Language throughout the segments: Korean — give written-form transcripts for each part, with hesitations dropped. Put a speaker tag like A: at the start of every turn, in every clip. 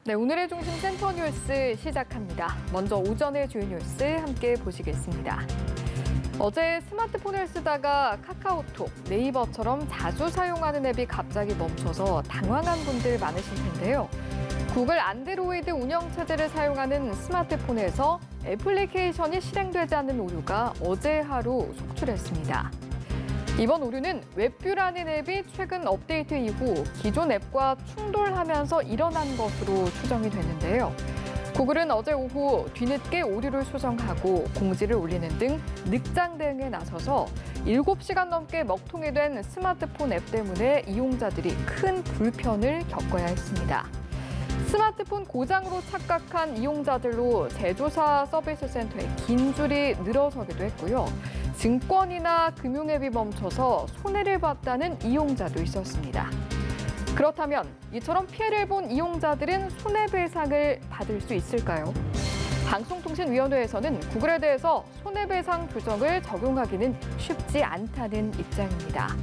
A: 네, 오늘의 중심 센터 뉴스 시작합니다. 먼저 오전의 주요 뉴스 함께 보시겠습니다. 어제 스마트폰을 쓰다가 카카오톡, 네이버처럼 자주 사용하는 앱이 갑자기 멈춰서 당황한 분들 많으실 텐데요. 구글 안드로이드 운영체제를 사용하는 스마트폰에서 애플리케이션이 실행되지 않는 오류가 어제 하루 속출했습니다. 이번 오류는 웹뷰라는 앱이 최근 업데이트 이후 기존 앱과 충돌하면서 일어난 것으로 추정이 됐는데요. 구글은 어제 오후 뒤늦게 오류를 수정하고 공지를 올리는 등 늑장 대응에 나서서 7시간 넘게 먹통이 된 스마트폰 앱 때문에 이용자들이 큰 불편을 겪어야 했습니다. 스마트폰 고장으로 착각한 이용자들로 제조사 서비스 센터에 긴 줄이 늘어서기도 했고요. 증권이나 금융앱이 멈춰서 손해를 봤다는 이용자도 있었습니다. 그렇다면 이처럼 피해를 본 이용자들은 손해배상을 받을 수 있을까요? 방송통신위원회에서는 구글에 대해서 손해배상 규정을 적용하기는 쉽지 않다는 입장입니다.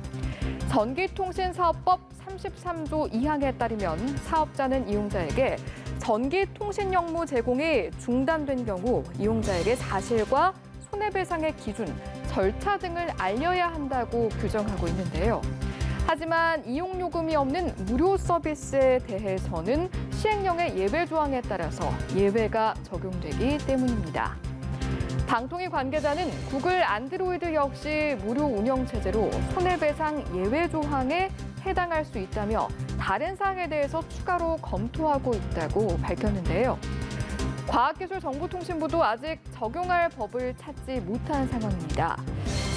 A: 전기통신사업법 33조 2항에 따르면 사업자는 이용자에게 전기통신 역무 제공이 중단된 경우 이용자에게 사실과 손해배상의 기준, 절차 등을 알려야 한다고 규정하고 있는데요. 하지만 이용요금이 없는 무료 서비스에 대해서는 시행령의 예외 조항에 따라서 예외가 적용되기 때문입니다. 방통위 관계자는 구글 안드로이드 역시 무료 운영체제로 손해배상 예외 조항에 해당할 수 있다며 다른 사항에 대해서 추가로 검토하고 있다고 밝혔는데요. 과학기술정보통신부도 아직 적용할 법을 찾지 못한 상황입니다.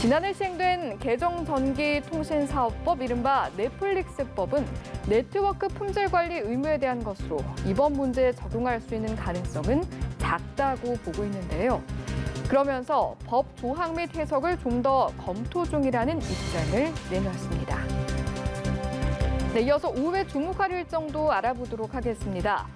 A: 지난해 시행된 개정전기통신사업법 이른바 넷플릭스법은 네트워크 품질관리 의무에 대한 것으로 이번 문제에 적용할 수 있는 가능성은 작다고 보고 있는데요. 그러면서 법 조항 및 해석을 좀 더 검토 중이라는 입장을 내놨습니다. 네, 이어서 오후에 주목할 일정도 알아보도록 하겠습니다.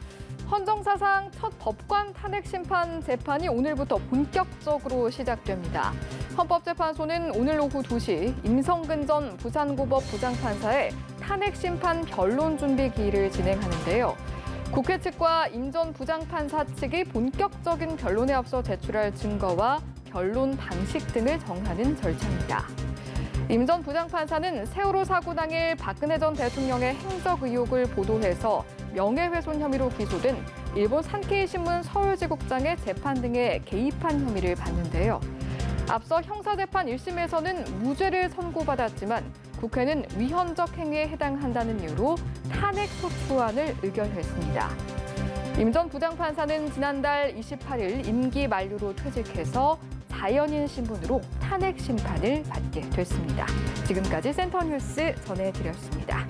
A: 헌정사상 첫 법관 탄핵 심판 재판이 오늘부터 본격적으로 시작됩니다. 헌법재판소는 오늘 오후 2시 임성근 전 부산고법 부장판사의 탄핵 심판 변론 준비 기일을 진행하는데요. 국회 측과 임 전 부장판사 측이 본격적인 변론에 앞서 제출할 증거와 변론 방식 등을 정하는 절차입니다. 임 전 부장판사는 세월호 사고 당일 박근혜 전 대통령의 행적 의혹을 보도해서 명예훼손 혐의로 기소된 일본 산케이 신문 서울지국장의 재판 등에 개입한 혐의를 받는데요. 앞서 형사재판 1심에서는 무죄를 선고받았지만 국회는 위헌적 행위에 해당한다는 이유로 탄핵 소추안을 의결했습니다. 임 전 부장판사는 지난달 28일 임기 만료로 퇴직해서 자연인 신분으로 탄핵 심판을 받게 됐습니다. 지금까지 센터뉴스 전해드렸습니다.